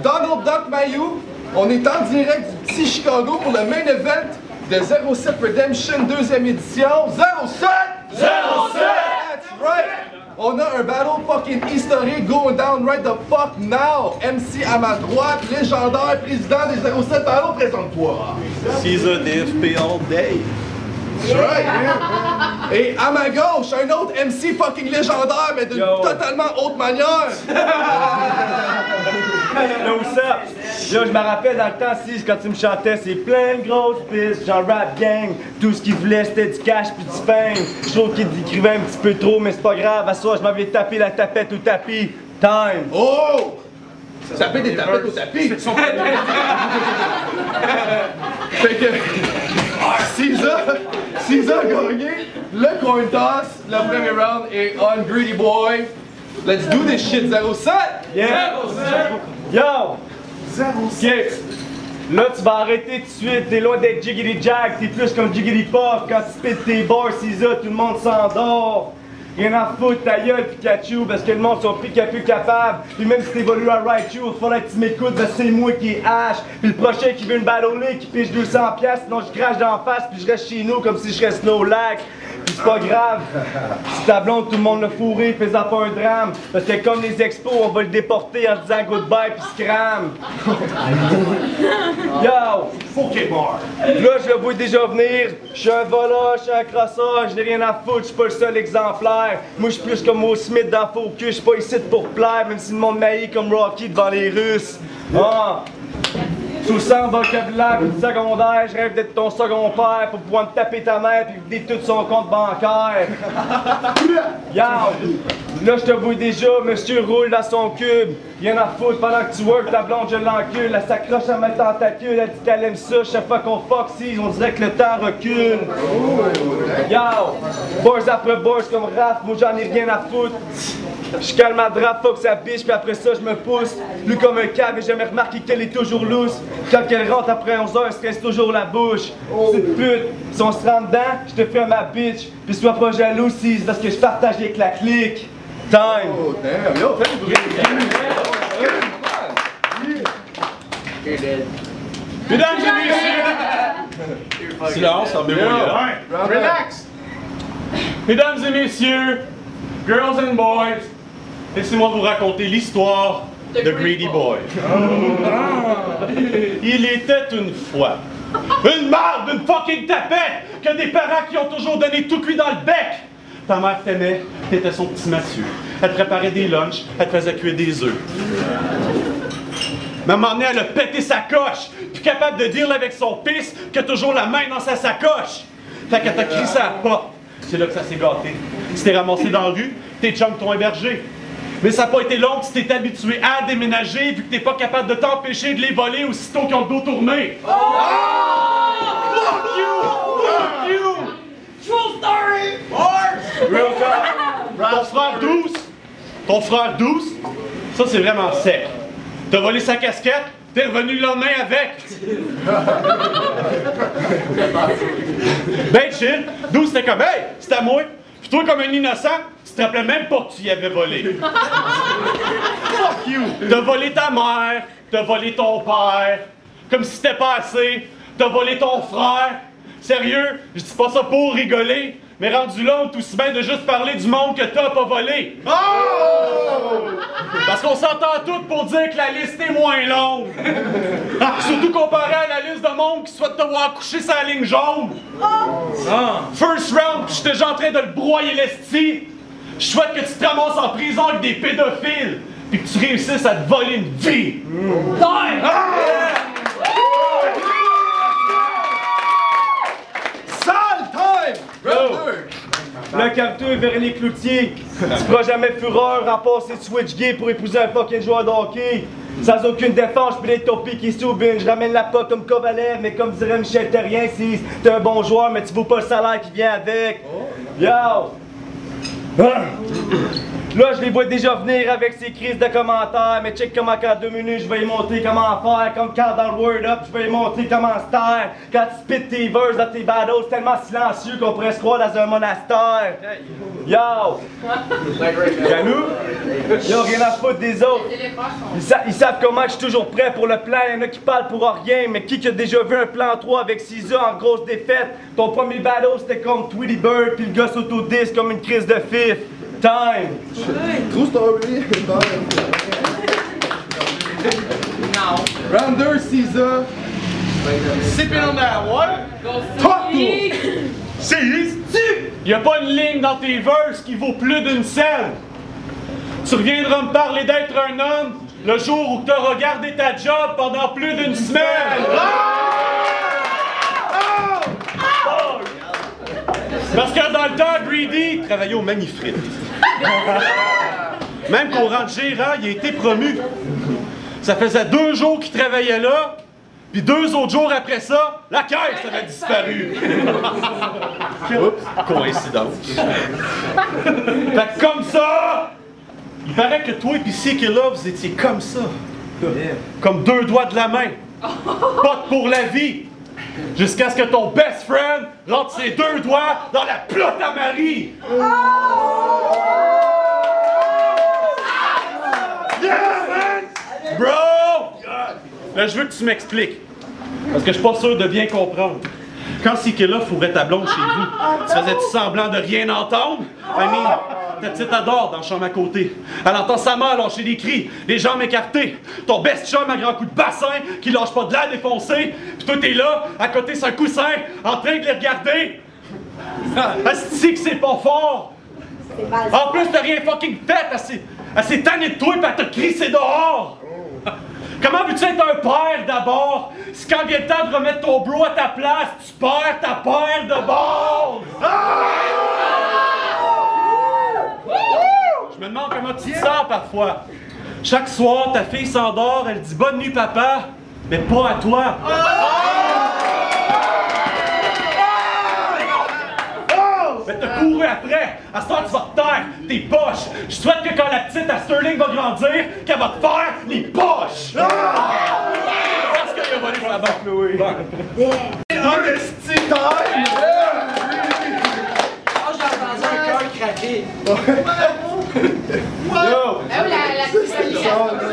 Donald Duck Mayou. On est en direct du petit Chicago pour le main event de 07 Redemption 2e édition. 07! 07! That's right! On a un battle fucking historique going down right the fuck now. MC à ma droite, légendaire président des 07 Battle, présente-toi. Caesar DFP all day. That's right. Et à ma gauche, un autre MC fucking légendaire, mais d'une totalement autre manière. Yo, what's up? Yo, je me rappelle dans le temps, si quand tu me chantais, c'est plein de grosses pistes, genre rap gang. Tout ce qu'il voulait, c'était du cash puis du fame. Je trouve qu'il décrivait un petit peu trop, mais c'est pas grave. À soir, je m'avais tapé la tapette au tapis. Time! Oh! Taper des tapettes au tapis! Fait que... Caesar a gagné le coin toss, le premier round est on Greedy Boy. Let's do this shit, 07! Yeah! 07! Yo! 07! Là, tu vas arrêter tout de suite, t'es loin d'être Jiggity Jack, t'es plus comme Jiggity Puff. Quand tu spits tes bars, Caesar, tout le monde s'endort. Rien à foutre ta gueule Pikachu parce que le monde sont plus capables. Puis même si t'évolues à Raichu, il faudrait que tu m'écoutes parce que c'est moi qui est H. Puis le prochain qui veut une battler qui pige 200$, sinon je crache d'en face puis je reste chez nous comme si je restais au lac. Puis c'est pas grave, si ta blonde tout le monde l'a fourré, fais-en pas un drame. Parce que comme les expos, on va le déporter en disant goodbye puis scram. Yo! Pokémon! Là, je le vois déjà venir. Je suis un voleur, je suis un crosseur, je n'ai rien à foutre, je suis pas le seul exemplaire. Moi, je suis plus comme Will Smith dans Focus, je suis pas ici pour plaire, même si le monde m'haït comme Rocky devant les Russes. Ah! Sous 100 vocabulaire puis du secondaire, je rêve d'être ton second père pour pouvoir me taper ta mère puis vider tout son compte bancaire. Yo! Là, je te vois déjà, monsieur roule dans son cube. Rien à foutre pendant que tu work, ta blonde, je l'encule. Elle s'accroche à ma tentacule, elle dit qu'elle aime ça. Chaque fois qu'on fuck, si, on dirait que le temps recule. Yo! Boys après boys comme Raph, moi j'en ai rien à foutre. Je calme ma drape, fuck sa biche, puis après ça je me pousse. Lui comme un cave, et jamais remarqué qu'elle est toujours lousse. Quand elle rentre après 11 heures, elle se reste toujours la bouche. Petite pute, si on se rend dedans, je te fais ma bitch. Puis sois pas jaloux, si c'est parce que je partage avec la clique. Time! Oh damn, yo, fais du bruit! Mesdames et messieurs! Silence, en là. Relax! Mesdames et messieurs, girls and boys, laissez-moi vous raconter l'histoire de Greedy Boy. Il était une fois une marde, une fucking tapette, que des parents qui ont toujours donné tout cuit dans le bec. Ta mère t'aimait, t'étais son petit Mathieu. Elle te préparait des lunchs, elle te faisait cuire des œufs. Mais à un moment donné, elle a pété sa coche, plus capable de deal avec son fils que toujours la main dans sa sacoche. Fait qu'elle t'a crissé à la porte. C'est là que ça s'est gâté. Tu t'es ramassé dans la rue, tes chums t'ont hébergé. Mais ça n'a pas été long que tu t'es habitué à déménager vu que t'es pas capable de t'empêcher de les voler aussitôt qu'ils ont le dos tourné. Oh! Fuck you! Fuck you! True story! Real talk. Ton frère douce, ça c'est vraiment sec. T'as volé sa casquette, t'es revenu le lendemain avec. Ben chill, douce c'était comme hey, c'est à moi. Puis toi comme un innocent, tu te rappelais même pas que tu y avais volé. Fuck you! T'as volé ta mère, t'as volé ton père, comme si c'était pas assez, t'as volé ton frère. Sérieux, je dis pas ça pour rigoler, mais rendu là, on est aussi bien de juste parler du monde que t'as pas volé. Oh! Parce qu'on s'entend tous pour dire que la liste est moins longue. Surtout comparé à la liste de monde qui souhaite te voir coucher sur la ligne jaune. First round, pis j'étais déjà en train de le broyer l'esti. Je souhaite que tu te ramasses en prison avec des pédophiles, pis que tu réussisses à te voler une vie. Le calme-toi, Véronique Cloutier. Tu feras jamais fureur à passer de switch gay pour épouser un fucking joueur de hockey. Sans aucune défense, je peux être ton piqué soubine. Je ramène la pas comme Kovalev, mais comme dirait Michel Terrien, si t'es un bon joueur, mais tu vaux pas le salaire qui vient avec. Yo! Là, je les vois déjà venir avec ces crises de commentaires, mais check comment qu'en 2 minutes, je vais y montrer comment faire, comme quand dans le Word Up, je vais y montrer comment se taire. Quand tu spits tes verses dans tes battles, c'est tellement silencieux qu'on pourrait se croire dans un monastère. Yo! Jaloux? Yo, rien à foutre des autres. Ils savent comment je suis toujours prêt pour le plan, il y en a qui parlent pour rien, mais qui a déjà vu un plan 3 avec Caesar en grosse défaite? Ton premier battle, c'était comme Tweety Bird, puis le gars s'autodisse comme une crise de fif. Time! True story. Round 2, Caesar. Sipping on that water. Talk to him. Y a pas une ligne dans tes verses qui vaut plus d'une scène. Tu reviendras me parler d'être un homme le jour où t'as regardé ta job pendant plus d'une semaine. Parce que dans le temps, Greedy travaillait au Magnifique. Même qu'au rang de gérant, il a été promu. Ça faisait 2 jours qu'il travaillait là, puis 2 autres jours après ça, la caisse avait disparu. Oups, coïncidence. Fait que comme ça, il paraît que toi et C.K. Love, vous étiez comme ça. Comme 2 doigts de la main. Potes pour la vie. Jusqu'à ce que ton best friend rentre ses 2 doigts dans la plotte à Marie. Yeah, man! Bro! Là, je veux que tu m'expliques. Parce que je suis pas sûr de bien comprendre. Quand C.K. Love fourrait ta blonde chez vous, tu faisais-tu semblant de rien entendre? I mean, ta petite adore dans la chambre à côté. Elle entend sa mère lâcher des cris, les jambes écartées. Ton best chum à grand coup de bassin qui lâche pas de l'air défoncé. Puis toi, t'es là, à côté sur un coussin, en train de les regarder. Asti que c'est pas fort. En plus, t'as rien fucking fait. Elle s'est tannée de toi et elle t'a crissé dehors. Comment veux-tu être un père d'abord? Si quand vient le temps de remettre ton bro à ta place, tu perds ta paire de bord! Je me demande comment tu te sens parfois. Chaque soir, ta fille s'endort, elle dit bonne nuit papa, mais pas à toi. Mais t'as couru après. À ce temps, tu vas te taire tes poches. Je souhaite que quand la petite à Sterling va grandir, qu'elle va te faire les poches. Parce qu'il a volé sa banque, Louis. Honesty time! Oh, j'ai entendu un cœur craquer. Yo!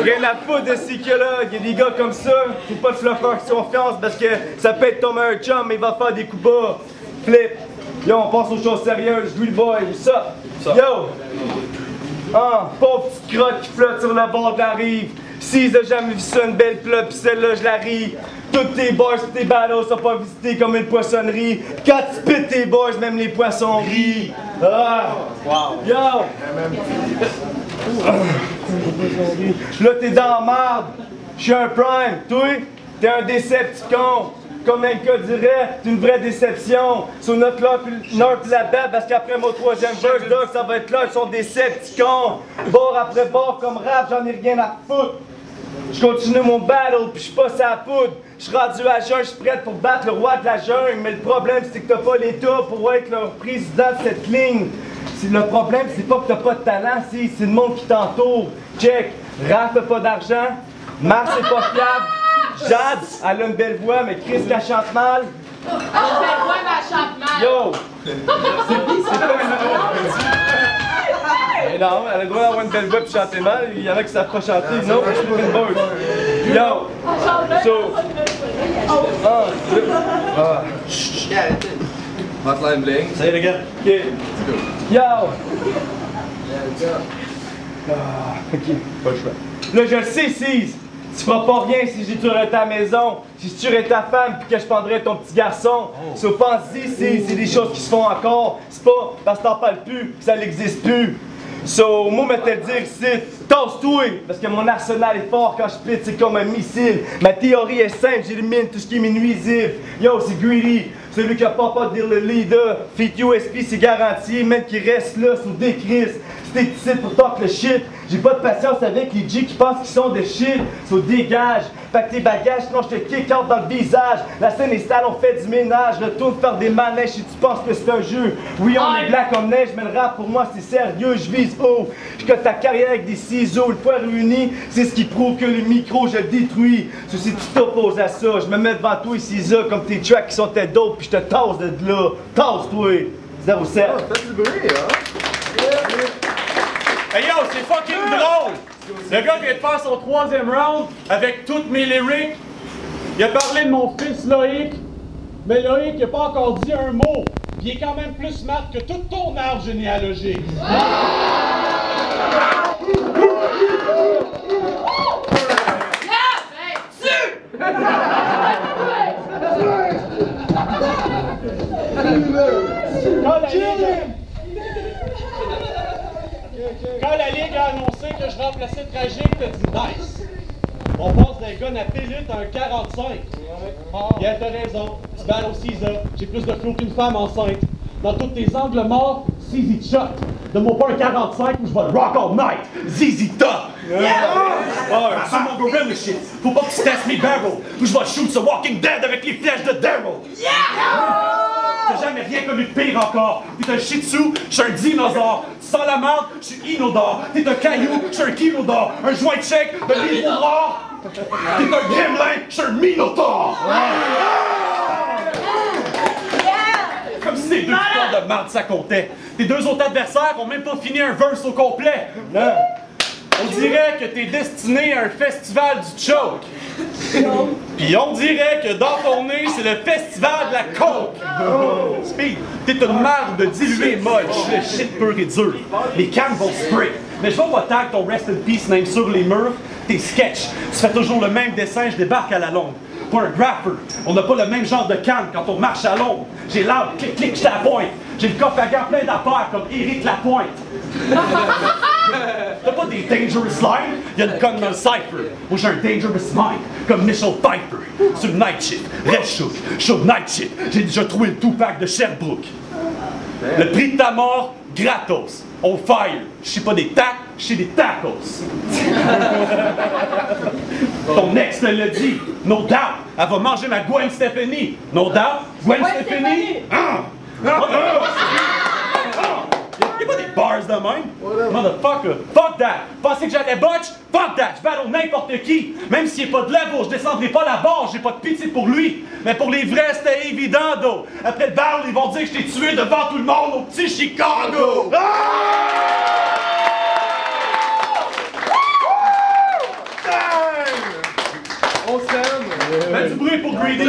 Rien à foutre de C.K. là, il y a des gars comme ça, faut pas se leur faire confiance parce que ça peut être ton meilleur chum, mais il va faire des coups bas. Flip! Yo, on passe aux choses sérieuses, Real Boy, ça! Yo! Ah, pauvre petite crotte qui flotte sur le bord de la rive. Si j'ai jamais vu ça, une belle plat, pis celle-là, je la ris. Toutes tes bars, tes battles sont pas visités comme une poissonnerie. Quand tu pites tes bars, même les poissons rient. Ah! Wow! Yo! Là, t'es dans la marde. J'suis un prime. Toi, t'es un Decepticon. Comme un gars dirait, c'est une vraie déception. Sur notre là, puis la bête, parce qu'après mon 3e verse, là, ça va être là, ils sont Decepticons. Bord après bord, comme rap, j'en ai rien à foutre. Je continue mon battle, puis je passe à la poudre. Je suis rendu à jeun, je suis prêt pour battre le roi de la jungle. Mais le problème, c'est que t'as pas l'état pour être le président de cette ligne. Le problème, c'est pas que t'as pas de talent, c'est le monde qui t'entoure. Check, Raph n'a pas d'argent, Mars est pas fiable, Jade, elle a une belle voix, mais Chris la chante mal. Elle a une belle voix, mais elle chante mal. Yo! C'est pas une... Mais non, elle a le droit d'avoir une belle voix et chanter mal. Il y en a qui savent pas chanter. Non, je suis pas une voix. Yo! So... Chut! Hotline bling. Salut les gars. Ok. Yo! Ok, pas le choix. Là, je le sais, Cise. Tu feras pas rien si j'ai tué ta maison, si je tuerais ta femme puis que je pendrais ton petit garçon. So, pense-y, c'est des choses qui se font encore. C'est pas parce que t'en parles plus que ça n'existe plus. So, moi, me te le dire ici, tasse-toi, parce que mon arsenal est fort quand je pite, c'est comme un missile. Ma théorie est simple, j'élimine tout ce qui est nuisible. Yo, c'est Greedy, celui qui a pas peur de dire le leader. Fit USP, c'est garanti, même qu'il reste là sous des crises. Si t'es ici pour talk le shit, J'ai pas de patience avec les G qui pensent qu'ils sont de shit. So dégage, pack tes bagages, sinon je te kick out dans le visage. La scène est sale, on fait du ménage. Retourne faire des manèges si tu penses que c'est un jeu. Oui, on est blanc comme neige, mais le rap pour moi c'est sérieux. Je vise haut, je cote ta carrière avec des ciseaux. Une fois réunis, c'est ce qui prouve que le micro je le détruis. So, si tu t'opposes à ça, je me mets devant toi ici, comme tes tracks qui sont tes d'autres, puis je te tasse de là. Tasse-toi! 07. Ah, faites du bruit, hein? Hey yo, c'est fucking drôle! Le gars vient de faire son 3e round avec toutes mes lyrics. Il a parlé de mon fils Loïc, mais Loïc n'a pas encore dit un mot. Il est quand même plus smart que tout ton arbre généalogique. Quand la Ligue a annoncé que je remplaçais Tragique, t'as dit nice. On passe d'un gun à pélute à un 45. Yeah, t'as raison. Tu battles Caesar. J'ai plus de flow qu'une femme enceinte. Dans tous tes angles morts, CZ Chuck. Donne-moi pas un 45 ou je vais le rock all night. ZZ Top. C'est mon gorilla shit. Faut pas que tu testes mes barrels. Ou je vais shoot ce Walking Dead avec les flèches de Daryl. T'as jamais rien connu de pire encore. T'es un shih tzu, je suis un dinosaure. Tu sens la merde, je suis inodore. T'es un caillou, je suis un kilo d'or. Un joint de chèque, de livre rare. T'es un gremlin, je suis un minotaure. Comme si ces deux histoires de merde ça comptait. Tes deux autres adversaires ont même pas fini un verse au complet. Non. On dirait que t'es destiné à un festival du choke. Puis on dirait que dans ton nez, c'est le festival de la coke. Speed, t'es une merde de dilué molle. Je suis le shit pur et dur. Les cannes vont spray. Mais je vais pas tag ton rest in peace name sur les murs. T'es sketch. Tu fais toujours le même dessin, je débarque à la longue. Pas un grapper. On n'a pas le même genre de canne quand on marche à l'ombre. J'ai l'arbre, clic, clic, je t'appointe. J'ai le coffre à gants plein d'affaires comme Éric Lapointe. T'as pas des dangerous lines, y'a une conne dans le cypher. Moi j'ai un dangerous mind, comme Michelle Pfeiffer. Sur le night shift, reste shook, show night shift. J'ai déjà trouvé le Tupac de Sherbrooke. Le prix de ta mort, gratos. On fire. Je suis pas des tacs, je suis des tacos. Ton ex te l'a dit, no doubt. Elle va manger ma Gwen Stefani. No doubt. Gwen Stefani. Y'a pas des bars de même. Motherfucker. Fuck that. Pensez que j'allais botch? Fuck that. Je battle n'importe qui. Même s'il est pas de level, je descendrai pas la barre. J'ai pas de pitié pour lui. Mais pour les vrais, c'était évident, d'eau. Après le battle, ils vont dire que je t'ai tué devant tout le monde au petit Chicago. On s'aime! Mets du bruit pour Greedy!